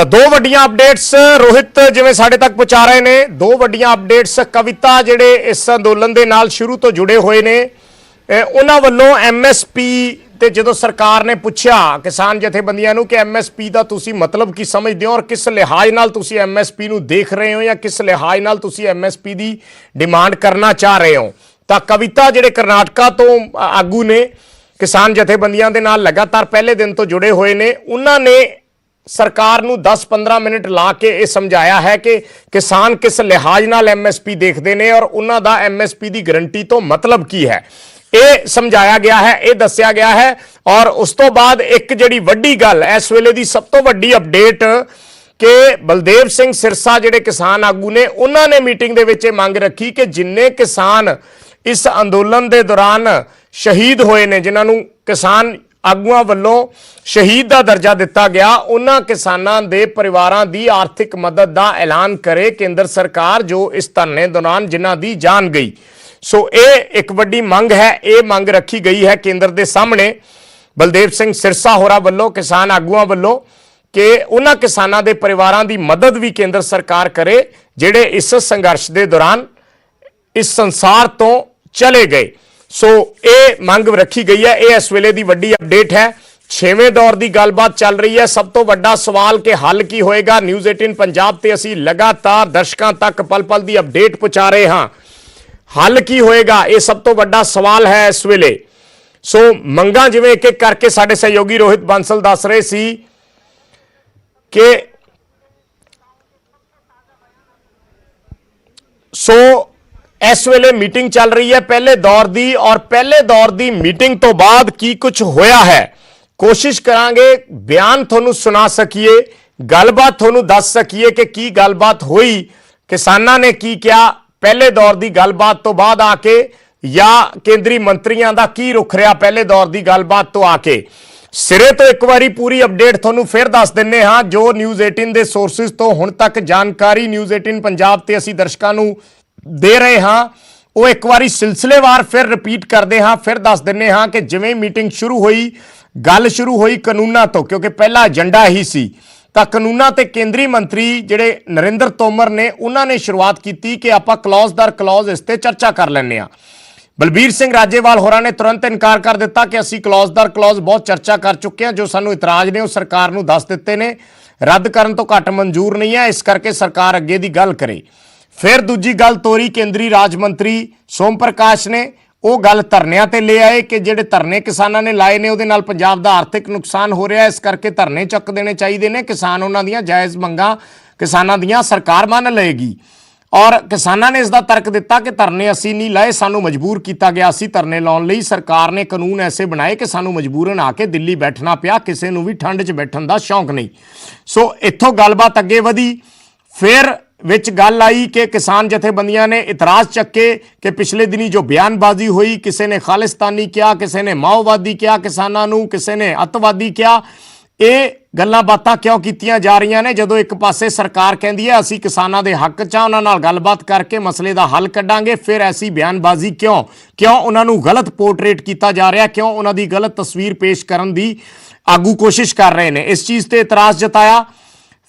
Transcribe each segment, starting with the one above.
ਤਾਂ ਦੋ ਵੱਡੀਆਂ ਅਪਡੇਟਸ ਰੋਹਿਤ ਜਿਵੇਂ ਸਾਡੇ ਤੱਕ ਪਹੁੰਚਾ ਰਹੇ ਨੇ। ਦੋ ਵੱਡੀਆਂ ਅਪਡੇਟਸ ਕਵਿਤਾ ਜਿਹੜੇ ਇਸ ਅੰਦੋਲਨ ਦੇ ਨਾਲ ਸ਼ੁਰੂ ਤੋਂ ਜੁੜੇ ਹੋਏ ਨੇ ਉਹਨਾਂ ਵੱਲੋਂ ਐਮਐਸਪੀ ਤੇ ਜਦੋਂ ਸਰਕਾਰ ਨੇ ਪੁੱਛਿਆ ਕਿਸਾਨ ਜਥੇਬੰਦੀਆਂ ਨੂੰ ਕਿ ਐਮਐਸਪੀ ਦਾ ਤੁਸੀਂ ਮਤਲਬ ਕੀ ਸਮਝਦੇ ਹੋ ਔਰ ਕਿਸ ਲਿਹਾਜ਼ ਨਾਲ ਤੁਸੀਂ ਐਮਐਸਪੀ ਨੂੰ ਦੇਖ ਰਹੇ ਹੋ ਜਾਂ ਕਿਸ ਲਿਹਾਜ਼ ਨਾਲ ਤੁਸੀਂ ਐਮਐਸਪੀ ਦੀ ਡਿਮਾਂਡ ਕਰਨਾ ਚਾਹ ਰਹੇ ਹੋ, ਤਾਂ ਕਵਿਤਾ ਜਿਹੜੇ ਕਰਨਾਟਕਾ ਤੋਂ ਆਗੂ ਨੇ ਕਿਸਾਨ ਜਥੇਬੰਦੀਆਂ ਦੇ ਨਾਲ ਲਗਾਤਾਰ ਪਹਿਲੇ ਦਿਨ ਤੋਂ ਜੁੜੇ ਹੋਏ ਨੇ, ਉਹਨਾਂ ਨੇ सरकार ਨੂੰ 10-15 ਮਿੰਟ ਲਾ ਕੇ ਇਹ ਸਮਝਾਇਆ ਹੈ ਕਿ ਕਿਸਾਨ ਕਿਸ ਲਿਹਾਜ਼ ਨਾਲ ਐਮਐਸਪੀ ਦੇਖਦੇ ਨੇ ਔਰ ਉਹਨਾਂ ਦਾ ਐਮਐਸਪੀ ਦੀ ਗਰੰਟੀ ਤੋਂ ਮਤਲਬ ਕੀ ਹੈ, ਇਹ ਸਮਝਾਇਆ ਗਿਆ ਹੈ, ਇਹ ਦੱਸਿਆ ਗਿਆ ਹੈ। ਔਰ ਉਸ ਤੋਂ ਬਾਅਦ ਇੱਕ ਜਿਹੜੀ ਵੱਡੀ ਗੱਲ ਇਸ ਵੇਲੇ ਦੀ ਸਭ ਤੋਂ ਵੱਡੀ ਅਪਡੇਟ ਕਿ ਬਲਦੇਵ ਸਿੰਘ ਸਿਰਸਾ ਜਿਹੜੇ ਕਿਸਾਨ ਆਗੂ ਨੇ ਉਹਨਾਂ ਨੇ ਮੀਟਿੰਗ ਦੇ ਵਿੱਚ ਇਹ ਮੰਗ ਰੱਖੀ ਕਿ ਜਿੰਨੇ ਕਿਸਾਨ ਇਸ ਅੰਦੋਲਨ ਦੇ ਦੌਰਾਨ ਸ਼ਹੀਦ ਹੋਏ ਨੇ, ਜਿਨ੍ਹਾਂ ਨੂੰ ਕਿਸਾਨ ਆਗੂਆਂ ਵੱਲੋਂ ਸ਼ਹੀਦ ਦਾ ਦਰਜਾ ਦਿੱਤਾ ਗਿਆ, ਉਹਨਾਂ ਕਿਸਾਨਾਂ ਦੇ ਪਰਿਵਾਰਾਂ ਦੀ ਆਰਥਿਕ ਮਦਦ ਦਾ ਐਲਾਨ ਕਰੇ ਕੇਂਦਰ ਸਰਕਾਰ, ਜੋ ਇਸ ਧਰਨੇ ਦੌਰਾਨ ਜਿਨ੍ਹਾਂ ਦੀ ਜਾਨ ਗਈ। ਸੋ ਇਹ ਇੱਕ ਵੱਡੀ ਮੰਗ ਹੈ, ਇਹ ਮੰਗ ਰੱਖੀ ਗਈ ਹੈ ਕੇਂਦਰ ਦੇ ਸਾਹਮਣੇ ਬਲਦੇਵ ਸਿੰਘ ਸਿਰਸਾ ਹੋਰਾਂ ਵੱਲੋਂ, ਕਿਸਾਨ ਆਗੂਆਂ ਵੱਲੋਂ, ਕਿ ਉਹਨਾਂ ਕਿਸਾਨਾਂ ਦੇ ਪਰਿਵਾਰਾਂ ਦੀ ਮਦਦ ਵੀ ਕੇਂਦਰ ਸਰਕਾਰ ਕਰੇ ਜਿਹੜੇ ਇਸ ਸੰਘਰਸ਼ ਦੇ ਦੌਰਾਨ ਇਸ ਸੰਸਾਰ ਤੋਂ ਚਲੇ ਗਏ। ਸੋ ਇਹ ਮੰਗ ਰੱਖੀ ਗਈ ਹੈ, ਇਹ ਇਸ ਵੇਲੇ ਦੀ ਵੱਡੀ ਅਪਡੇਟ ਹੈ। 6ਵੇਂ ਦੌਰ ਦੀ ਗੱਲਬਾਤ ਚੱਲ ਰਹੀ ਹੈ। ਸਭ ਤੋਂ ਵੱਡਾ ਸਵਾਲ ਕਿ ਹੱਲ ਕੀ ਹੋਏਗਾ। ਨਿਊਜ਼ 18 ਪੰਜਾਬ ਤੇ ਅਸੀਂ ਲਗਾਤਾਰ ਦਰਸ਼ਕਾਂ ਤੱਕ ਪਲ ਪਲ ਦੀ ਅਪਡੇਟ ਪਹੁੰਚਾ ਰਹੇ ਹਾਂ। ਹੱਲ ਕੀ ਹੋਏਗਾ, ਇਹ ਸਭ ਤੋਂ ਵੱਡਾ ਸਵਾਲ ਹੈ ਇਸ ਵੇਲੇ। ਸੋ ਮੰਗਾਂ ਜਿਵੇਂ ਇੱਕ ਇੱਕ ਕਰਕੇ ਸਾਡੇ ਸਹਿਯੋਗੀ ਰੋਹਿਤ ਬਾਂਸਲ ਦੱਸ ਰਹੇ ਸੀ ਕਿ ਇਸ ਵੇਲੇ ਮੀਟਿੰਗ ਚੱਲ ਰਹੀ ਹੈ ਪਹਿਲੇ ਦੌਰ ਦੀ, ਔਰ ਪਹਿਲੇ ਦੌਰ ਦੀ ਮੀਟਿੰਗ ਤੋਂ ਬਾਅਦ ਕੀ ਕੁਝ ਹੋਇਆ ਹੈ ਕੋਸ਼ਿਸ਼ ਕਰਾਂਗੇ ਬਿਆਨ ਤੁਹਾਨੂੰ ਸੁਣਾ ਸਕੀਏ, ਗੱਲਬਾਤ ਤੁਹਾਨੂੰ ਦੱਸ ਸਕੀਏ ਕਿ ਕੀ ਗੱਲਬਾਤ ਹੋਈ, ਕਿਸਾਨਾਂ ਨੇ ਕੀ ਕਿਹਾ ਪਹਿਲੇ ਦੌਰ ਦੀ ਗੱਲਬਾਤ ਤੋਂ ਬਾਅਦ ਆ ਕੇ, ਜਾਂ ਕੇਂਦਰੀ ਮੰਤਰੀਆਂ ਦਾ ਕੀ ਰੁਖ ਰਿਹਾ ਪਹਿਲੇ ਦੌਰ ਦੀ ਗੱਲਬਾਤ ਤੋਂ ਆ ਕੇ। ਸਿਰੇ ਤੋਂ ਇੱਕ ਵਾਰੀ ਪੂਰੀ ਅਪਡੇਟ ਤੁਹਾਨੂੰ ਫਿਰ ਦੱਸ ਦਿੰਨੇ ਹਾਂ। ਜੋ ਨਿਊਜ਼ 18 ਦੇ ਸੋਰਸਿਸ ਤੋਂ ਹੁਣ ਤੱਕ ਜਾਣਕਾਰੀ ਨਿਊਜ਼ 18 ਪੰਜਾਬ ਤੇ ਅਸੀਂ ਦਰਸ਼ਕਾਂ ਨੂੰ ਦੇ ਰਹੇ ਹਾਂ, ਉਹ ਇੱਕ ਵਾਰੀ ਸਿਲਸਿਲੇਵਾਰ ਫਿਰ ਰਿਪੀਟ ਕਰਦੇ ਹਾਂ, ਫਿਰ ਦੱਸ ਦਿੰਨੇ ਹਾਂ ਕਿ ਜਿਵੇਂ ਮੀਟਿੰਗ ਸ਼ੁਰੂ ਹੋਈ, ਗੱਲ ਸ਼ੁਰੂ ਹੋਈ ਕਾਨੂੰਨਾਂ ਤੋਂ, ਕਿਉਂਕਿ ਪਹਿਲਾ ਏਜੰਡਾ ਹੀ ਸੀ, ਤਾਂ ਕਾਨੂੰਨਾਂ ਤੇ ਕੇਂਦਰੀ ਮੰਤਰੀ ਜਿਹੜੇ ਨਰਿੰਦਰ ਤੋਮਰ ਨੇ ਉਹਨਾਂ ਨੇ ਸ਼ੁਰੂਆਤ ਕੀਤੀ ਕਿ ਆਪਾਂ ਕਲੌਜ਼ ਦਰ ਕਲੌਜ਼ ਇਸ ਤੇ ਚਰਚਾ ਕਰ ਲੈਂਦੇ ਹਾਂ। ਬਲਬੀਰ ਸਿੰਘ ਰਾਜੇਵਾਲ ਹੋਰਾਂ ਨੇ ਤੁਰੰਤ ਇਨਕਾਰ ਕਰ ਦਿੱਤਾ ਕਿ ਅਸੀਂ ਕਲੌਜ਼ ਦਰ ਕਲੌਜ਼ ਬਹੁਤ ਚਰਚਾ ਕਰ ਚੁੱਕੇ ਹਾਂ, ਜੋ ਸਾਨੂੰ ਇਤਰਾਜ਼ ਨੇ ਉਹ ਸਰਕਾਰ ਨੂੰ ਦੱਸ ਦਿੱਤੇ ਨੇ, ਰੱਦ ਕਰਨ ਤੋਂ ਘੱਟ ਮਨਜ਼ੂਰ ਨਹੀਂ ਹੈ, ਇਸ ਕਰਕੇ ਸਰਕਾਰ ਅੱਗੇ ਦੀ ਗੱਲ ਕਰੇ। ਫਿਰ ਦੂਜੀ ਗੱਲ ਤੋਰੀ ਕੇਂਦਰੀ ਰਾਜ ਮੰਤਰੀ ਸੋਮ ਪ੍ਰਕਾਸ਼ ਨੇ, ਉਹ ਗੱਲ ਧਰਨਿਆਂ ਤੇ ਲੈ ਆਏ ਕਿ ਜਿਹੜੇ ਧਰਨੇ ਕਿਸਾਨਾਂ ਨੇ ਲਾਏ ਨੇ ਉਹਦੇ ਨਾਲ ਪੰਜਾਬ ਦਾ ਆਰਥਿਕ ਨੁਕਸਾਨ ਹੋ ਰਿਹਾ, ਇਸ ਕਰਕੇ ਧਰਨੇ ਚੱਕ ਦੇਣੇ ਚਾਹੀਦੇ ਨੇ, ਕਿਸਾਨ ਉਹਨਾਂ ਦੀਆਂ ਜਾਇਜ਼ ਮੰਗਾਂ ਕਿਸਾਨਾਂ ਦੀਆਂ ਸਰਕਾਰ ਮੰਨ ਲਏਗੀ। ਔਰ ਕਿਸਾਨਾਂ ਨੇ ਇਸ ਦਾ ਤਰਕ ਦਿੱਤਾ ਕਿ ਧਰਨੇ ਅਸੀਂ ਨਹੀਂ ਲਾਏ, ਸਾਨੂੰ ਮਜਬੂਰ ਕੀਤਾ ਗਿਆ ਸੀ ਧਰਨੇ ਲਾਉਣ ਲਈ, ਸਰਕਾਰ ਨੇ ਕਾਨੂੰਨ ਐਸੇ ਬਣਾਏ ਕਿ ਸਾਨੂੰ ਮਜਬੂਰਨ ਆ ਕੇ ਦਿੱਲੀ ਬੈਠਣਾ ਪਿਆ, ਕਿਸੇ ਨੂੰ ਵੀ ਠੰਡ 'ਚ ਬੈਠਣ ਦਾ ਸ਼ੌਂਕ ਨਹੀਂ। ਸੋ ਇੱਥੋਂ ਗੱਲਬਾਤ ਅੱਗੇ ਵਧੀ। ਫਿਰ ਵਿੱਚ ਗੱਲ ਆਈ ਕਿ ਕਿਸਾਨ ਜਥੇਬੰਦੀਆਂ ਨੇ ਇਤਰਾਜ਼ ਚੱਕੇ ਕਿ ਪਿਛਲੇ ਦਿਨੀ ਜੋ ਬਿਆਨਬਾਜ਼ੀ ਹੋਈ, ਕਿਸੇ ਨੇ ਖਾਲਿਸਤਾਨੀ ਕਿਹਾ, ਕਿਸੇ ਨੇ ਮਾਓਵਾਦੀ ਕਿਹਾ ਕਿਸਾਨਾਂ ਨੂੰ, ਕਿਸੇ ਨੇ ਅੱਤਵਾਦੀ ਕਿਹਾ। ਇਹ ਗੱਲਾਂ ਬਾਤਾਂ ਕਿਉਂ ਕੀਤੀਆਂ ਜਾ ਰਹੀਆਂ ਨੇ ਜਦੋਂ ਇੱਕ ਪਾਸੇ ਸਰਕਾਰ ਕਹਿੰਦੀ ਹੈ ਅਸੀਂ ਕਿਸਾਨਾਂ ਦੇ ਹੱਕ 'ਚ, ਉਹਨਾਂ ਨਾਲ ਗੱਲਬਾਤ ਕਰਕੇ ਮਸਲੇ ਦਾ ਹੱਲ ਕੱਢਾਂਗੇ, ਫਿਰ ਐਸੀ ਬਿਆਨਬਾਜ਼ੀ ਕਿਉਂ ਉਹਨਾਂ ਨੂੰ ਗਲਤ ਪੋਰਟਰੇਟ ਕੀਤਾ ਜਾ ਰਿਹਾ, ਕਿਉਂ ਉਹਨਾਂ ਦੀ ਗਲਤ ਤਸਵੀਰ ਪੇਸ਼ ਕਰਨ ਦੀ ਆਗੂ ਕੋਸ਼ਿਸ਼ ਕਰ ਰਹੇ ਨੇ, ਇਸ ਚੀਜ਼ ਤੇ ਇਤਰਾਜ਼ ਜਤਾਇਆ।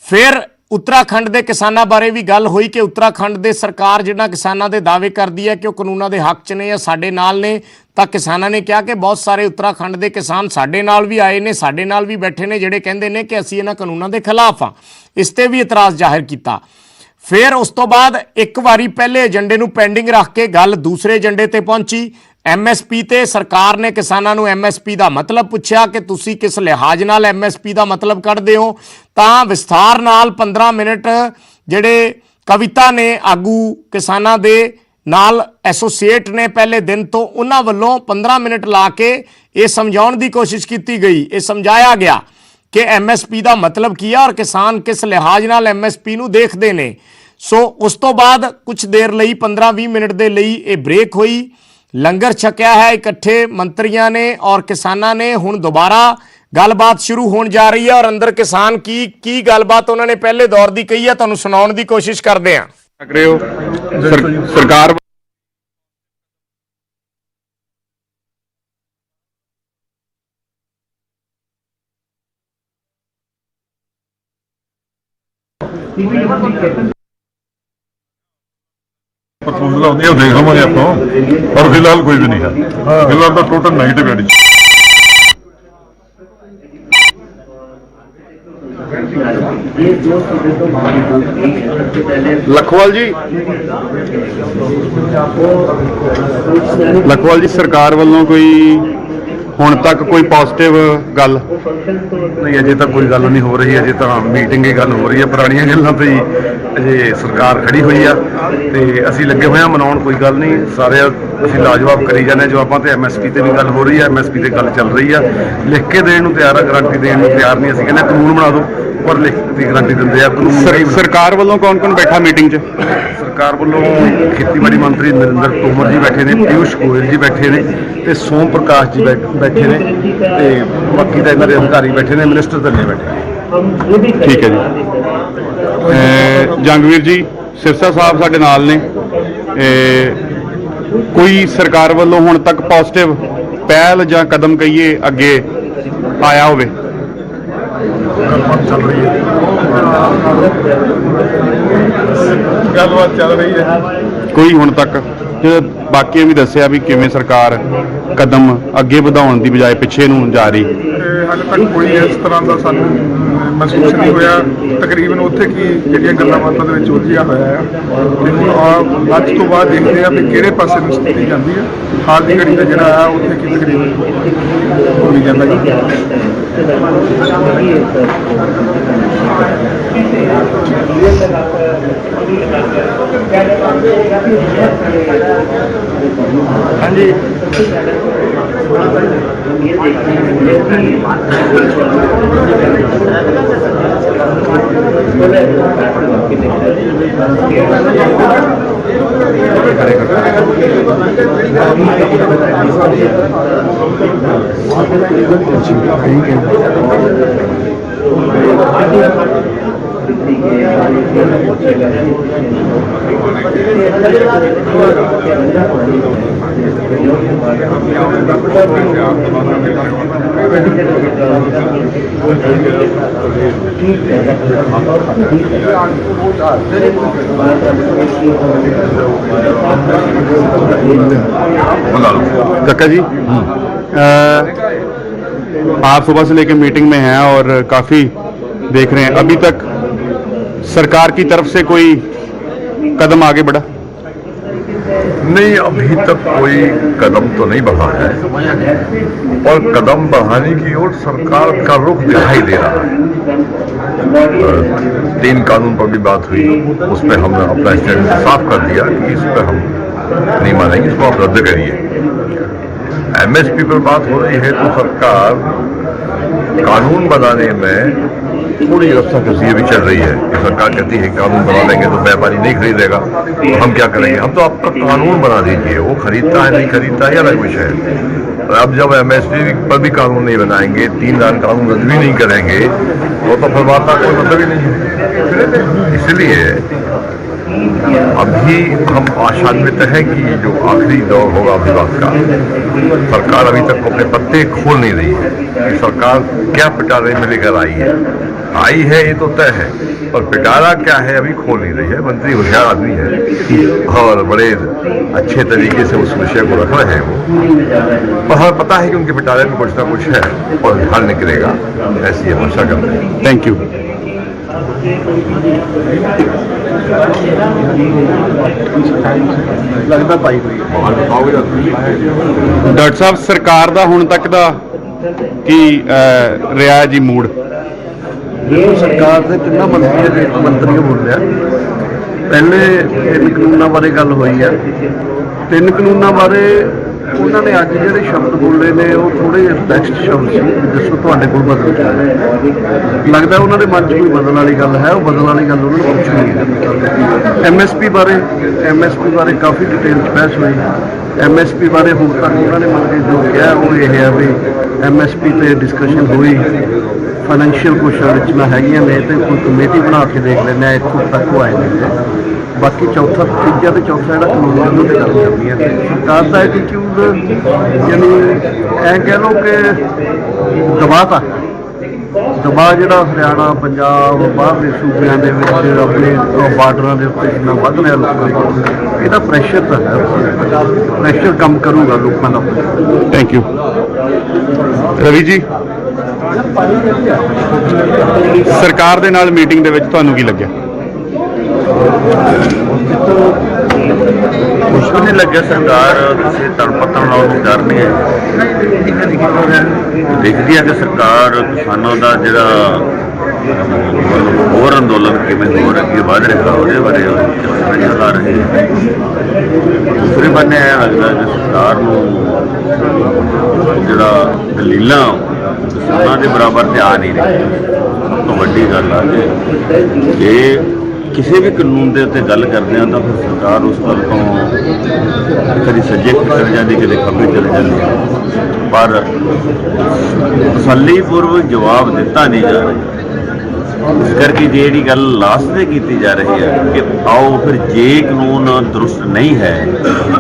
ਫਿਰ ਉੱਤਰਾਖੰਡ ਦੇ ਕਿਸਾਨਾਂ ਬਾਰੇ ਵੀ ਗੱਲ ਹੋਈ ਕਿ ਉੱਤਰਾਖੰਡ ਦੇ ਸਰਕਾਰ ਜਿਹੜਾ ਕਿਸਾਨਾਂ ਦੇ ਦਾਅਵੇ ਕਰਦੀ ਹੈ ਕਿ ਉਹ ਕਾਨੂੰਨਾਂ ਦੇ ਹੱਕ 'ਚ ਨੇ ਜਾਂ ਸਾਡੇ ਨਾਲ ਨੇ, ਤਾਂ ਕਿਸਾਨਾਂ ਨੇ ਕਿਹਾ ਕਿ ਬਹੁਤ ਸਾਰੇ ਉੱਤਰਾਖੰਡ ਦੇ ਕਿਸਾਨ ਸਾਡੇ ਨਾਲ ਵੀ ਆਏ ਨੇ, ਸਾਡੇ ਨਾਲ ਵੀ ਬੈਠੇ ਨੇ, ਜਿਹੜੇ ਕਹਿੰਦੇ ਨੇ ਕਿ ਅਸੀਂ ਇਹਨਾਂ ਕਾਨੂੰਨਾਂ ਦੇ ਖਿਲਾਫ ਹਾਂ, ਇਸ ਤੇ ਵੀ ਇਤਰਾਜ਼ ਜ਼ਾਹਿਰ ਕੀਤਾ। ਫਿਰ ਉਸ ਤੋਂ ਬਾਅਦ ਇੱਕ ਵਾਰੀ ਪਹਿਲੇ ਏਜੰਡੇ ਨੂੰ ਪੈਂਡਿੰਗ ਰੱਖ ਕੇ ਗੱਲ ਦੂਸਰੇ ਏਜੰਡੇ ਤੇ ਪਹੁੰਚੀ, ਐਮਐਸਪੀ ਤੇ। ਸਰਕਾਰ ਨੇ ਕਿਸਾਨਾਂ ਨੂੰ ਐਮਐਸਪੀ ਦਾ ਮਤਲਬ ਪੁੱਛਿਆ ਕਿ ਤੁਸੀਂ ਕਿਸ ਲਿਹਾਜ਼ ਨਾਲ ਐਮਐਸਪੀ ਦਾ ਮਤਲਬ ਕੱਢਦੇ ਹੋ, ਤਾਂ ਵਿਸਥਾਰ ਨਾਲ 15 ਮਿੰਟ ਜਿਹੜੇ ਕਵਿਤਾ ਨੇ ਆਗੂ ਕਿਸਾਨਾਂ ਦੇ ਨਾਲ ਐਸੋਸੀਏਟ ਨੇ ਪਹਿਲੇ ਦਿਨ ਤੋਂ, ਉਹਨਾਂ ਵੱਲੋਂ 15 ਮਿੰਟ ਲਾ ਕੇ ਇਹ ਸਮਝਾਉਣ ਦੀ ਕੋਸ਼ਿਸ਼ ਕੀਤੀ ਗਈ, ਇਹ ਸਮਝਾਇਆ ਗਿਆ ਕਿ ਐਮਐਸਪੀ ਦਾ ਮਤਲਬ ਕੀ ਹੈ ਔਰ ਕਿਸਾਨ ਕਿਸ ਲਿਹਾਜ਼ ਨਾਲ ਐਮਐਸਪੀ ਨੂੰ ਦੇਖਦੇ ਨੇ। ਸੋ ਉਸ ਤੋਂ ਬਾਅਦ ਕੁਝ ਦੇਰ ਲਈ 15-20 ਮਿੰਟ ਦੇ ਲਈ ਇਹ ਬ੍ਰੇਕ ਹੋਈ, ਲੰਗਰ ਛਕਿਆ ਹੈ ਇਕੱਠੇ ਮੰਤਰੀਆਂ ਨੇ ਔਰ ਕਿਸਾਨਾਂ ਨੇ। ਹੁਣ ਦੁਬਾਰਾ ਗੱਲਬਾਤ ਸ਼ੁਰੂ ਹੋਣ ਜਾ ਰਹੀ ਹੈ ਔਰ ਅੰਦਰ ਕਿਸਾਨ ਕੀ ਗੱਲਬਾਤ ਉਹਨਾਂ ਨੇ ਪਹਿਲੇ ਦੌਰ ਦੀ ਕਹੀ ਹੈ ਤੁਹਾਨੂੰ ਸੁਣਾਉਣ ਦੀ ਕੋਸ਼ਿਸ਼ ਕਰਦੇ ਹਾਂ। ਸਰਕਾਰ प्रपोजल आती है देख लवेंगे आप, पर फिलहाल कोई भी नहीं है। फिलहाल तो टोटल नेगेटिव है। लखवाल जी सरकार वालों कोई ਹੁਣ तक कोई पॉजिटिव गल नहीं, अजे तक कोई गल नहीं हो रही। अजे तो मीटिंग की गल हो रही है, पुरानियां गल्लां तो ही अजे सरकार खड़ी हुई है तो असी लगे हुए मनाउण। कोई गल नहीं, सारे असी लाजवाब करी जाने जवाबां ते। MSP ते भी गल हो रही है, MSP ते गल चल रही है। लिख के देण नूं तैयार है, गारंटी देण नूं तैयार नहीं। असी कहने कानून बना दो पर लिख की गारंटी दिंदे आ कानून। सरकार वालों कौन कौन बैठा मीटिंग च? सरकार वालों खेतीबाड़ी मंत्री नरेंद्र तोमर जी बैठे ने, पीयूष गोयल जी बैठे ने, ते सोम प्रकाश जी बैठे ने, ते बाकी तो इन्हां दे अधिकारी बैठे ने, मिनिस्टर तो नहीं बैठे। ठीक है जी। जंगवीर जी सिरसा साहब साडे नाल ने। कोई सरकार वालों हुण तक पॉजिटिव पहल जां कदम कहिए अगे आया होवे? चल रही है, गलबात चल रही है। कोई हुण तक बाकियां भी दस्सिया भी किवें सरकार कदम अगे वधाउण दी बजाय पिछे नूं जा रही? हाले तक कोई इस तरह का सानूं महसूस नहीं होया। तकरीबन उत्थे की जिहड़ियां गल्लां बातां दे विच उलझिया होया है ते हुण अज तो बाद देखते हैं भी किहड़े पासे नूं स्थिति जांदी है। हाल दी घड़ी दा जिहड़ा है उत्थे की तकरीबन होई जांदा है। हाँ जी, काका जी आप सुबह से लेकर मीटिंग में हैं और काफ़ी देख रहे हैं, अभी तक सरकार की तरफ से कोई कदम आगे बढ़ा? नहीं, अभी तक कोई कदम तो नहीं बढ़ा है और कदम बढ़ाने की ओर सरकार का रुख दिखाई दे रहा है। 3 कानून पर भी बात हुई, उसमें हमने अपना स्टैंड साफ कर दिया कि इस पर हम नहीं मानेंगे, इसको आप रद्द करिए। MSP पर बात हो रही है तो सरकार कानून बनाने में थोड़ी रस्साकसी भी चल रही है कि सरकार कहती है कानून बना लेंगे तो व्यापारी नहीं खरीदेगा, तो हम क्या करेंगे? हम तो आपका कानून बना दीजिए, वो खरीदता है नहीं खरीदता है अलग विषय है। अब जब MSP पर भी कानून नहीं बनाएंगे, 3 कानून रद्द भी नहीं करेंगे तो फिर बात का कोई मतलब ही नहीं है। इसलिए अभी हम आशान्वित है कि जो आखिरी दौर होगा विवाद का, सरकार अभी तक अपने पत्ते खोल नहीं रही है कि सरकार क्या पिटारे में लेकर आई है ये तो तय है, पर पिटारा क्या है अभी खोल नहीं रही है। मंत्री होशियार आदमी है और बड़े अच्छे तरीके से उस विषय को रख रहे हैं वो, पर हमें पता है कि उनके पिटारे में कुछ ना कुछ है और हल निकलेगा, ऐसी आशा करते हैं। Thank you. लगता पाई हुई डॉक्टर साहब सरकार का हुण तक का की रिहा जी मूड? देखो सरकार के तिना मंत्री बोल रहा पहले 3 कानूनों बारे गल हुई है। 3 कानूनों बारे उन्होंने अज जो शब्द बोले ने वो थोड़े टेक्सट शब्द से दसो तुहाडे कोल बदल लगता उन्होंने मन च कोई बदलने वाली गल है, वो बदलने वाली गल उन्होंने कुछ नहीं है। MSP बारे काफ़ी डिटेल बहस हुई। MSP बारे हुण तक उन्होंने मतलब जो कहा वो ये है भी MSP ते डिस्कशन हुई, फाइनैंशियल कुछ रचना हैगियां ने तो कोई कमेटी बना के देख लेना इतों तक वो आए हैं। बाकी चौथा तीजा तो चौथा जो कानून है उन्होंने गल करनी है। सरकार का एटीट्यूड यानी ऐ कह लो कि दबाता ਦਬਾਅ ਜਿਹੜਾ ਹਰਿਆਣਾ ਪੰਜਾਬ ਬਾਹਰਲੇ ਸੂਬਿਆਂ ਦੇ ਵਿੱਚ ਆਪਣੇ ਬਾਰਡਰਾਂ ਦੇ ਉੱਤੇ ਜਿੰਨਾ ਵੱਧ ਰਿਹਾ ਲੋਕਾਂ ਦਾ, ਇਹਦਾ ਪ੍ਰੈਸ਼ਰ ਤਾਂ ਹੈ, ਪ੍ਰੈਸ਼ਰ ਕੰਮ ਕਰੂਗਾ ਲੋਕਾਂ ਦਾ। Thank you. ਰਵੀ ਜੀ, ਸਰਕਾਰ ਦੇ ਨਾਲ ਮੀਟਿੰਗ ਦੇ ਵਿੱਚ ਤੁਹਾਨੂੰ ਕੀ ਲੱਗਿਆ? ਕੁਛ ਵੀ ਨਹੀਂ ਲੱਗਿਆ। ਸਰਕਾਰ ਕਿਸੇ ਤੜਪਤਨ ਨਾਲ ਨੂੰ ਡਰ ਨਹੀਂ ਹੈ। ਦੇਖਦੀ ਹੈ ਕਿ ਸਰਕਾਰ ਕਿਸਾਨਾਂ ਦਾ ਜਿਹੜਾ ਹੋਰ ਅੰਦੋਲਨ ਕਿਵੇਂ ਹੋਰ ਅੱਗੇ ਵੱਧ ਰਿਹਾ ਉਹਦੇ ਬਾਰੇ ਨਜ਼ਰ ਆ ਰਹੀ ਹੈ। ਦੂਸਰੇ ਬੰਨੇ ਇਹ ਲੱਗਦਾ ਕਿ ਸਰਕਾਰ ਨੂੰ ਜਿਹੜਾ ਦਲੀਲਾਂ ਕਿਸਾਨਾਂ ਦੇ ਬਰਾਬਰ ਤੇ ਆ ਨਹੀਂ ਰਹੀ। ਸਭ ਤੋਂ ਵੱਡੀ ਗੱਲ ਆ ਕਿ ਕਿਸੇ ਵੀ ਕਾਨੂੰਨ ਦੇ ਉੱਤੇ ਗੱਲ ਕਰਦੇ ਹਾਂ ਤਾਂ ਫਿਰ ਸਰਕਾਰ ਉਸ ਗੱਲ ਤੋਂ ਕਦੀ ਸੱਜੇ ਚਲ ਜਾਂਦੀ, ਕਦੇ ਖੱਬੇ ਚਲ ਜਾਂਦੀ, ਪਰ ਤਸੱਲੀਪੂਰਵਕ ਜਵਾਬ ਦਿੱਤਾ ਨਹੀਂ ਜਾ ਰਿਹਾ। ਇਸ ਕਰਕੇ ਜਿਹੜੀ ਗੱਲ ਲਾਸਟ ਤੇ ਕੀਤੀ ਜਾ ਰਹੀ ਹੈ ਕਿ ਆਓ ਫਿਰ ਜੇ ਕਾਨੂੰਨ ਦਰੁਸਤ ਨਹੀਂ ਹੈ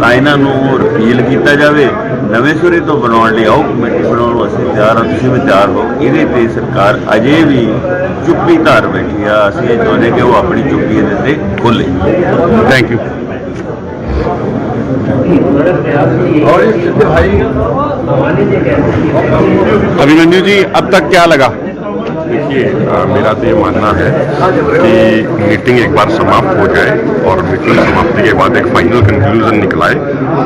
ਤਾਂ ਇਹਨਾਂ ਨੂੰ ਰਿਪੀਲ ਕੀਤਾ ਜਾਵੇ, ਨਵੇਂ ਸਿਰੇ ਤੋਂ ਬਣਾਉਣ ਲਈ ਆਓ ਕਮੇਟੀ ਬਣਾਉਣ ਨੂੰ ਅਸੀਂ ਤਿਆਰ ਹਾਂ, ਤੁਸੀਂ ਵੀ ਤਿਆਰ ਹੋ। ਇਹਦੇ ਤੇ ਸਰਕਾਰ ਅਜੇ ਵੀ ਚੁੱਪੀ ਧਾਰ ਬੈਠੀ ਆ। ਅਸੀਂ ਇਹ ਚਾਹੁੰਦੇ ਕਿ ਉਹ ਆਪਣੀ ਚੁੱਪੀ ਇਹਦੇ ਤੇ ਖੋਲੇ। Thank you. अभिमन्यु जी, अब तक क्या लगा? देखिए, मेरा तो ये मानना है कि मीटिंग एक बार समाप्त हो जाए और मीटिंग समाप्ति के बाद एक फाइनल कंक्लूजन निकलाए,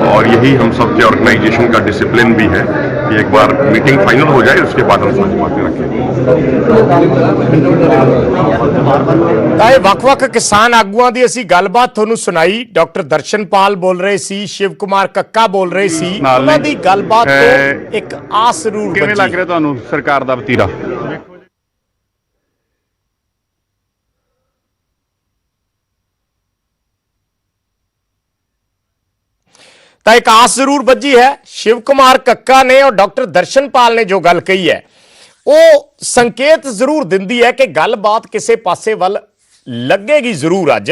और यही हम सब के ऑर्गेनाइजेशन का डिसिप्लिन भी है कि एक बार मीटिंग फाइनल हो जाए उसके बाद हम सारी बातें रखें। ਤਾਂ ਇਹ ਵੱਖ-ਵੱਖ ਕਿਸਾਨ ਆਗੂਆਂ ਦੀ ਅਸੀਂ ਗੱਲਬਾਤ ਤੁਹਾਨੂੰ ਸੁਣਾਈ। ਡਾਕਟਰ ਦਰਸ਼ਨਪਾਲ ਬੋਲ ਰਹੇ ਸੀ, ਸ਼ਿਵ ਕੁਮਾਰ ਕੱਕਾ ਬੋਲ ਰਹੇ ਸੀ। ਉਹਨਾਂ ਦੀ ਗੱਲਬਾਤ ਤੋਂ ਇੱਕ ਆਸ ਜ਼ਰੂਰ ਕਿਵੇਂ ਲੱਗ ਰਿਹਾ ਤੁਹਾਨੂੰ ਸਰਕਾਰ ਦਾ ਵਤੀਰਾ? ਤਾਂ ਇੱਕ ਆਸ ਜ਼ਰੂਰ ਵੱਜੀ ਹੈ। ਸ਼ਿਵ ਕੁਮਾਰ ਕੱਕਾ ਨੇ ਔਰ ਡਾਕਟਰ ਦਰਸ਼ਨਪਾਲ ਨੇ ਜੋ ਗੱਲ ਕਹੀ ਹੈ ਉਹ ਸੰਕੇਤ ਜ਼ਰੂਰ ਦਿੰਦੀ ਹੈ ਕਿ ਗੱਲਬਾਤ ਕਿਸੇ ਪਾਸੇ ਵੱਲ ਲੱਗੇਗੀ ਜ਼ਰੂਰ ਅੱਜ,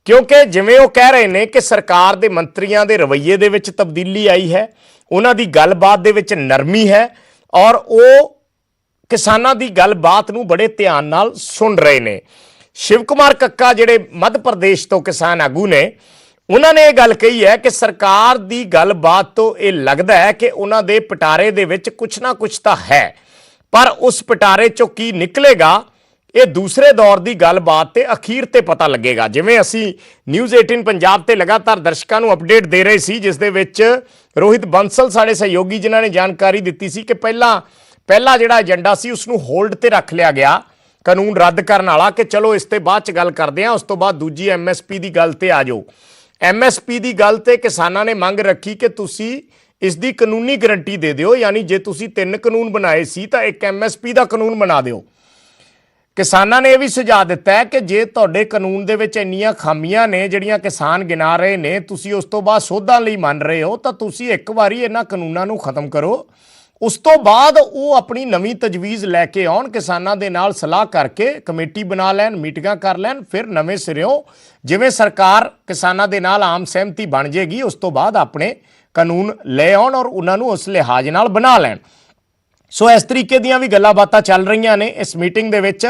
ਕਿਉਂਕਿ ਜਿਵੇਂ ਉਹ ਕਹਿ ਰਹੇ ਨੇ ਕਿ ਸਰਕਾਰ ਦੇ ਮੰਤਰੀਆਂ ਦੇ ਰਵੱਈਏ ਦੇ ਵਿੱਚ ਤਬਦੀਲੀ ਆਈ ਹੈ, ਉਹਨਾਂ ਦੀ ਗੱਲਬਾਤ ਦੇ ਵਿੱਚ ਨਰਮੀ ਹੈ ਔਰ ਉਹ ਕਿਸਾਨਾਂ ਦੀ ਗੱਲਬਾਤ ਨੂੰ ਬੜੇ ਧਿਆਨ ਨਾਲ ਸੁਣ ਰਹੇ ਨੇ। ਸ਼ਿਵ ਕੁਮਾਰ ਕੱਕਾ ਜਿਹੜੇ ਮੱਧ ਪ੍ਰਦੇਸ਼ ਤੋਂ ਕਿਸਾਨ ਆਗੂ ਨੇ, ਉਹਨਾਂ ਨੇ ਇਹ ਗੱਲ ਕਹੀ ਹੈ ਕਿ ਸਰਕਾਰ ਦੀ ਗੱਲਬਾਤ ਤੋਂ ਇਹ ਲੱਗਦਾ ਹੈ ਕਿ ਉਹਨਾਂ ਦੇ ਪਿਟਾਰੇ ਦੇ ਵਿੱਚ ਕੁਛ ਨਾ ਕੁਛ ਤਾਂ ਹੈ, ਪਰ ਉਸ ਪਿਟਾਰੇ ਚੋਂ ਕੀ ਨਿਕਲੇਗਾ ਇਹ ਦੂਸਰੇ ਦੌਰ ਦੀ ਗੱਲਬਾਤ ਤੇ ਅਖੀਰ ਤੇ ਪਤਾ ਲੱਗੇਗਾ। ਜਿਵੇਂ ਅਸੀਂ ਨਿਊਜ਼ 18 ਪੰਜਾਬ ਤੇ ਲਗਾਤਾਰ ਦਰਸ਼ਕਾਂ ਨੂੰ ਅਪਡੇਟ ਦੇ ਰਹੇ ਸੀ, ਜਿਸ ਦੇ ਵਿੱਚ ਰੋਹਿਤ ਬੰਸਲ ਸਾਡੇ ਸਹਿਯੋਗੀ ਜਿਨ੍ਹਾਂ ਨੇ ਜਾਣਕਾਰੀ ਦਿੱਤੀ ਸੀ ਕਿ ਪਹਿਲਾ ਜਿਹੜਾ ਏਜੰਡਾ ਸੀ ਉਸ ਨੂੰ ਹੋਲਡ ਤੇ ਰੱਖ ਲਿਆ ਗਿਆ, ਕਾਨੂੰਨ ਰੱਦ ਕਰਨ ਵਾਲਾ, ਕਿ ਚਲੋ ਇਸ ਤੇ ਬਾਅਦ ਚ ਗੱਲ ਕਰਦੇ ਹਾਂ। ਉਸ ਤੋਂ ਬਾਅਦ ਦੂਜੀ MSP ਦੀ ਗੱਲ ਤੇ ਆ ਜਾਓ। MSP ਦੀ ਗੱਲ ਤੇ ਕਿਸਾਨਾਂ ਨੇ ਮੰਗ ਰੱਖੀ ਕਿ ਤੁਸੀਂ ਇਸ ਦੀ ਕਾਨੂੰਨੀ ਗਰੰਟੀ ਦੇ ਦਿਓ, ਯਾਨੀ ਜੇ ਤੁਸੀਂ 3 ਕਾਨੂੰਨ ਬਣਾਏ ਸੀ ਤਾਂ ਇੱਕ MSP ਦਾ ਕਾਨੂੰਨ ਬਣਾ ਦਿਓ। ਕਿਸਾਨਾਂ ਨੇ ਇਹ ਵੀ ਸੁਝਾਅ ਦਿੱਤਾ ਹੈ ਕਿ ਜੇ ਤੁਹਾਡੇ ਕਾਨੂੰਨ ਦੇ ਵਿੱਚ ਇੰਨੀਆਂ ਖਾਮੀਆਂ ਨੇ ਜਿਹੜੀਆਂ ਕਿਸਾਨ ਗਿਣਾ ਰਹੇ ਨੇ, ਤੁਸੀਂ ਉਸ ਤੋਂ ਬਾਅਦ ਸੋਧਾਂ ਲਈ ਮੰਨ ਰਹੇ ਹੋ, ਤਾਂ ਤੁਸੀਂ ਇੱਕ ਵਾਰੀ ਇਹਨਾਂ ਕਾਨੂੰਨਾਂ ਨੂੰ ਖਤਮ ਕਰੋ, ਉਸ ਤੋਂ ਬਾਅਦ ਉਹ ਆਪਣੀ ਨਵੀਂ ਤਜਵੀਜ਼ ਲੈ ਕੇ ਆਉਣ, ਕਿਸਾਨਾਂ ਦੇ ਨਾਲ ਸਲਾਹ ਕਰਕੇ ਕਮੇਟੀ ਬਣਾ ਲੈਣ, ਮੀਟਿੰਗਾਂ ਕਰ ਲੈਣ, ਫਿਰ ਨਵੇਂ ਸਿਰਿਓਂ ਜਿਵੇਂ ਸਰਕਾਰ ਕਿਸਾਨਾਂ ਦੇ ਨਾਲ ਆਮ ਸਹਿਮਤੀ ਬਣ ਜਾਏਗੀ ਉਸ ਤੋਂ ਬਾਅਦ ਆਪਣੇ ਕਾਨੂੰਨ ਲੈ ਆਉਣ ਔਰ ਉਹਨਾਂ ਨੂੰ ਉਸ ਲਿਹਾਜ਼ ਨਾਲ ਬਣਾ ਲੈਣ। ਸੋ ਇਸ ਤਰੀਕੇ ਦੀਆਂ ਵੀ ਗੱਲਾਂ ਬਾਤਾਂ ਚੱਲ ਰਹੀਆਂ ਨੇ ਇਸ ਮੀਟਿੰਗ ਦੇ ਵਿੱਚ,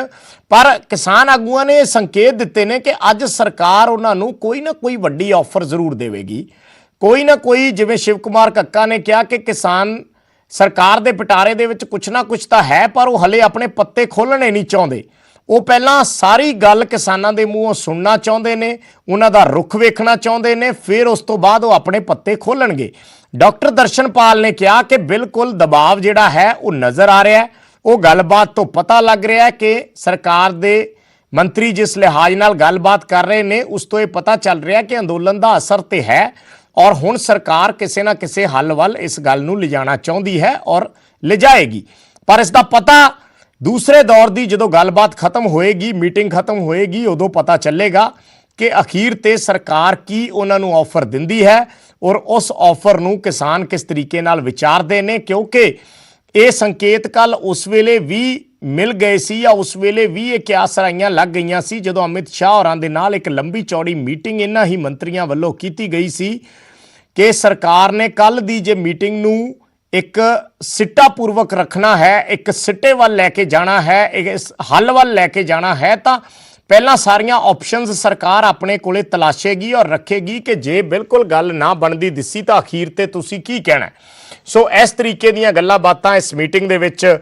ਪਰ ਕਿਸਾਨ ਆਗੂਆਂ ਨੇ ਸੰਕੇਤ ਦਿੱਤੇ ਨੇ ਕਿ ਅੱਜ ਸਰਕਾਰ ਉਹਨਾਂ ਨੂੰ ਕੋਈ ਨਾ ਕੋਈ ਵੱਡੀ ਆਫਰ ਜ਼ਰੂਰ ਦੇਵੇਗੀ, ਕੋਈ ਨਾ ਕੋਈ। ਜਿਵੇਂ ਸ਼ਿਵ ਕੁਮਾਰ ਕੱਕਾ ਨੇ ਕਿਹਾ ਕਿ ਕਿਸਾਨ ਸਰਕਾਰ ਦੇ ਪਿਟਾਰੇ ਦੇ ਵਿੱਚ ਕੁਛ ਨਾ ਕੁਛ ਤਾਂ ਹੈ, ਪਰ ਉਹ ਹਲੇ ਆਪਣੇ ਪੱਤੇ ਖੋਲਣੇ ਨਹੀਂ ਚਾਹੁੰਦੇ। ਉਹ ਪਹਿਲਾਂ ਸਾਰੀ ਗੱਲ ਕਿਸਾਨਾਂ ਦੇ ਮੂੰਹੋਂ ਸੁਣਨਾ ਚਾਹੁੰਦੇ ਨੇ, ਉਹਨਾਂ ਦਾ ਰੁਖ ਵੇਖਣਾ ਚਾਹੁੰਦੇ ਨੇ, ਫਿਰ ਉਸ ਤੋਂ ਬਾਅਦ ਉਹ ਆਪਣੇ ਪੱਤੇ ਖੋਲਣਗੇ। ਡਾਕਟਰ ਦਰਸ਼ਨਪਾਲ ਨੇ ਕਿਹਾ ਕਿ ਬਿਲਕੁਲ ਦਬਾਅ ਜਿਹੜਾ ਹੈ ਉਹ ਨਜ਼ਰ ਆ ਰਿਹਾ ਹੈ, ਉਹ ਗੱਲਬਾਤ ਤੋਂ ਪਤਾ ਲੱਗ ਰਿਹਾ ਹੈ ਕਿ ਸਰਕਾਰ ਦੇ ਮੰਤਰੀ ਜਿਸ ਲਿਹਾਜ਼ ਨਾਲ ਗੱਲਬਾਤ ਕਰ ਰਹੇ ਨੇ ਉਸ ਤੋਂ ਇਹ ਪਤਾ ਚੱਲ ਰਿਹਾ ਕਿ ਅੰਦੋਲਨ ਦਾ ਅਸਰ ਤੇ ਹੈ ਔਰ ਹੁਣ ਸਰਕਾਰ ਕਿਸੇ ਨਾ ਕਿਸੇ ਹੱਲ ਵੱਲ ਇਸ ਗੱਲ ਨੂੰ ਲਿਜਾਣਾ ਚਾਹੁੰਦੀ ਹੈ ਔਰ ਲਿਜਾਏਗੀ। ਪਰ ਇਸ ਦਾ ਪਤਾ ਦੂਸਰੇ ਦੌਰ ਦੀ ਜਦੋਂ ਗੱਲਬਾਤ ਖਤਮ ਹੋਏਗੀ, ਮੀਟਿੰਗ ਖਤਮ ਹੋਏਗੀ, ਉਦੋਂ ਪਤਾ ਚੱਲੇਗਾ ਕਿ ਅਖੀਰ ਤੇ ਸਰਕਾਰ ਕੀ ਉਹਨਾਂ ਨੂੰ ਆਫਰ ਦਿੰਦੀ ਹੈ ਔਰ ਉਸ ਆਫਰ ਨੂੰ ਕਿਸਾਨ ਕਿਸ ਤਰੀਕੇ ਨਾਲ ਵਿਚਾਰਦੇ ਨੇ, ਕਿਉਂਕਿ ਇਹ ਸੰਕੇਤ ਕੱਲ ਉਸ ਵੇਲੇ ਵੀ ਮਿਲ ਗਏ ਸੀ ਜਾਂ ਉਸ ਵੇਲੇ ਵੀ ਇਹ ਕਿਆਸਰਾਈਆਂ ਲੱਗ ਗਈਆਂ ਸੀ ਜਦੋਂ ਅਮਿਤ ਸ਼ਾਹ ਹੋਰਾਂ ਦੇ ਨਾਲ ਇੱਕ ਲੰਬੀ ਚੌੜੀ ਮੀਟਿੰਗ ਇਹਨਾਂ ਹੀ ਮੰਤਰੀਆਂ ਵੱਲੋਂ ਕੀਤੀ ਗਈ ਸੀ ਕਿ ਸਰਕਾਰ ਨੇ ਕੱਲ ਦੀ ਜੇ ਮੀਟਿੰਗ ਨੂੰ ਇੱਕ ਸਿੱਟਾ ਪੂਰਵਕ ਰੱਖਣਾ ਹੈ, ਇੱਕ ਸਿੱਟੇ ਵੱਲ ਲੈ ਕੇ ਜਾਣਾ ਹੈ, ਇਸ ਹੱਲ ਵੱਲ ਲੈ ਕੇ ਜਾਣਾ ਹੈ, ਤਾਂ ਪਹਿਲਾਂ ਸਾਰੀਆਂ ਆਪਸ਼ਨਸ ਸਰਕਾਰ ਆਪਣੇ ਕੋਲੇ ਤਲਾਸ਼ੇਗੀ ਔਰ ਰੱਖੇਗੀ ਕਿ ਜੇ ਬਿਲਕੁਲ ਗੱਲ ਨਾ ਬਣਦੀ ਦਿਸੀ ਤਾਂ ਅਖੀਰ ਤੇ ਤੁਸੀਂ ਕੀ ਕਹਿਣਾ। ਸੋ ਇਸ ਤਰੀਕੇ ਦੀਆਂ ਗੱਲਾਂ ਬਾਤਾਂ ਇਸ ਮੀਟਿੰਗ ਦੇ ਵਿੱਚ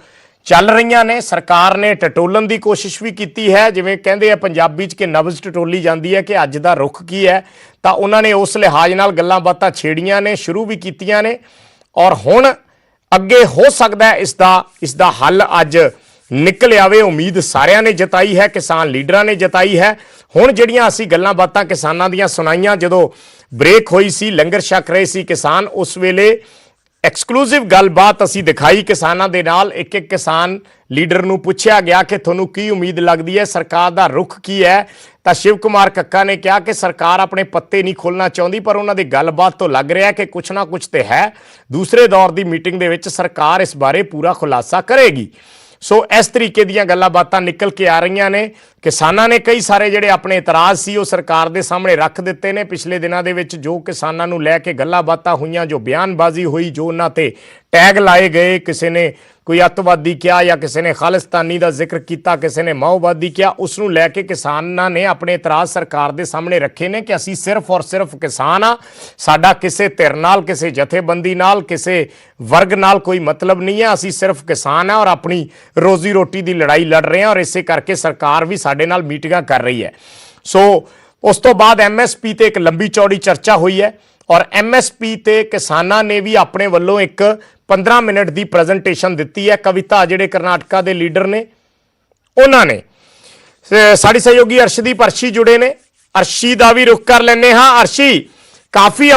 ਚੱਲ ਰਹੀਆਂ ਨੇ। ਸਰਕਾਰ ਨੇ ਟਟੋਲਣ ਦੀ ਕੋਸ਼ਿਸ਼ ਵੀ ਕੀਤੀ ਹੈ, ਜਿਵੇਂ ਕਹਿੰਦੇ ਆ ਪੰਜਾਬੀ 'ਚ ਕਿ ਨਬਜ਼ ਟਟੋਲੀ ਜਾਂਦੀ ਹੈ ਕਿ ਅੱਜ ਦਾ ਰੁਖ ਕੀ ਹੈ, ਤਾਂ ਉਹਨਾਂ ਨੇ ਉਸ ਲਿਹਾਜ਼ ਨਾਲ ਗੱਲਾਂ ਬਾਤਾਂ ਛੇੜੀਆਂ ਨੇ, ਸ਼ੁਰੂ ਵੀ ਕੀਤੀਆਂ ਨੇ ਔਰ ਹੁਣ ਅੱਗੇ ਹੋ ਸਕਦਾ ਹੈ ਇਸ ਦਾ ਹੱਲ ਅੱਜ ਨਿਕਲ ਆਵੇ। ਉਮੀਦ ਸਾਰਿਆਂ ਨੇ ਜਤਾਈ ਹੈ, ਕਿਸਾਨ ਲੀਡਰਾਂ ਨੇ ਜਤਾਈ ਹੈ। ਹੁਣ ਜਿਹੜੀਆਂ ਅਸੀਂ ਗੱਲਾਂ ਬਾਤਾਂ ਕਿਸਾਨਾਂ ਦੀਆਂ ਸੁਣਾਈਆਂ, ਜਦੋਂ ਬ੍ਰੇਕ ਹੋਈ ਸੀ, ਲੰਗਰ ਛਕ ਰਹੇ ਸੀ ਕਿਸਾਨ, ਉਸ ਵੇਲੇ ਐਕਸਕਲੂਸਿਵ ਗੱਲਬਾਤ ਅਸੀਂ ਦਿਖਾਈ ਕਿਸਾਨਾਂ ਦੇ ਨਾਲ। ਇੱਕ ਇੱਕ ਕਿਸਾਨ ਲੀਡਰ ਨੂੰ ਪੁੱਛਿਆ ਗਿਆ ਕਿ ਤੁਹਾਨੂੰ ਕੀ ਉਮੀਦ ਲੱਗਦੀ ਹੈ, ਸਰਕਾਰ ਦਾ ਰੁਖ ਕੀ ਹੈ, ਤਾਂ ਸ਼ਿਵ ਕੁਮਾਰ ਕੱਕਾ ਨੇ ਕਿਹਾ ਕਿ ਸਰਕਾਰ ਆਪਣੇ ਪੱਤੇ ਨਹੀਂ ਖੋਲ੍ਹਣਾ ਚਾਹੁੰਦੀ, ਪਰ ਉਹਨਾਂ ਦੀ ਗੱਲਬਾਤ ਤੋਂ ਲੱਗ ਰਿਹਾ ਕਿ ਕੁਛ ਨਾ ਕੁਛ ਤੇ ਹੈ। ਦੂਸਰੇ ਦੌਰ ਦੀ ਮੀਟਿੰਗ ਦੇ ਵਿੱਚ ਸਰਕਾਰ ਇਸ ਬਾਰੇ ਪੂਰਾ ਖੁਲਾਸਾ ਕਰੇਗੀ। ਸੋ ਇਸ ਤਰੀਕੇ ਦੀਆਂ ਗੱਲਾਂ ਬਾਤਾਂ ਨਿਕਲ ਕੇ ਆ ਰਹੀਆਂ ਨੇ। ਕਿਸਾਨਾਂ ਨੇ ਕਈ ਸਾਰੇ ਜਿਹੜੇ ਆਪਣੇ ਇਤਰਾਜ਼ ਸੀ ਉਹ ਸਰਕਾਰ ਦੇ ਸਾਹਮਣੇ ਰੱਖ ਦਿੱਤੇ ਨੇ। ਪਿਛਲੇ ਦਿਨਾਂ ਦੇ ਵਿੱਚ ਜੋ ਕਿਸਾਨਾਂ ਨੂੰ ਲੈ ਕੇ ਗੱਲਾਂ ਬਾਤਾਂ ਹੋਈਆਂ, ਜੋ ਬਿਆਨਬਾਜ਼ੀ ਹੋਈ, ਜੋ ਉਹਨਾਂ ਤੇ ਟੈਗ ਲਾਏ ਗਏ, ਕਿਸੇ ਨੇ ਕੋਈ ਅੱਤਵਾਦੀ ਕਿਹਾ ਜਾਂ ਕਿਸੇ ਨੇ ਖਾਲਿਸਤਾਨੀ ਦਾ ਜ਼ਿਕਰ ਕੀਤਾ, ਕਿਸੇ ਨੇ ਮਾਓਵਾਦੀ ਕਿਹਾ, ਉਸ ਨੂੰ ਲੈ ਕੇ ਕਿਸਾਨਾਂ ਨੇ ਆਪਣੇ ਇਤਰਾਜ਼ ਸਰਕਾਰ ਦੇ ਸਾਹਮਣੇ ਰੱਖੇ ਨੇ ਕਿ ਅਸੀਂ ਸਿਰਫ ਔਰ ਸਿਰਫ ਕਿਸਾਨ ਆ, ਸਾਡਾ ਕਿਸੇ ਧਿਰ ਨਾਲ, ਕਿਸੇ ਜਥੇਬੰਦੀ ਨਾਲ, ਕਿਸੇ ਵਰਗ ਨਾਲ ਕੋਈ ਮਤਲਬ ਨਹੀਂ ਹੈ, ਅਸੀਂ ਸਿਰਫ ਕਿਸਾਨ ਆ ਔਰ ਆਪਣੀ ਰੋਜ਼ੀ ਰੋਟੀ ਦੀ ਲੜਾਈ ਲੜ ਰਹੇ ਹਾਂ ਔਰ ਇਸੇ ਕਰਕੇ ਸਰਕਾਰ ਵੀ ਸਾਡੇ ਨਾਲ ਮੀਟਿੰਗਾਂ ਕਰ ਰਹੀ ਹੈ। ਸੋ ਉਸ ਤੋਂ ਬਾਅਦ MSP ਤੇ ਇੱਕ ਲੰਬੀ ਚੌੜੀ ਚਰਚਾ ਹੋਈ ਹੈ ਔਰ MSP ਤੇ ਕਿਸਾਨਾਂ ਨੇ ਵੀ ਆਪਣੇ ਵੱਲੋਂ ਇੱਕ 15 ਮਿੰਟ ਦੀ ਪ੍ਰੈਜੈਂਟੇਸ਼ਨ ਦਿੱਤੀ ਹੈ। ਕਵਿਤਾ ਜਿਹੜੇ ਕਰਨਾਟਕਾ ਦੇ ਲੀਡਰ ਨੇ ਉਹਨਾਂ ਨੇ, ਸਾਡੀ ਸਹਿਯੋਗੀ ਅਰਸ਼ਦੀਪ ਅਰਸ਼ੀ ਜੁੜੇ ਨੇ, ਅਰਸ਼ੀ ਦਾ ਵੀ ਰੁਖ ਕਰ ਲੈਂਦੇ ਹਾਂ। ਅਰਸ਼ੀ, ਕਾਫੀ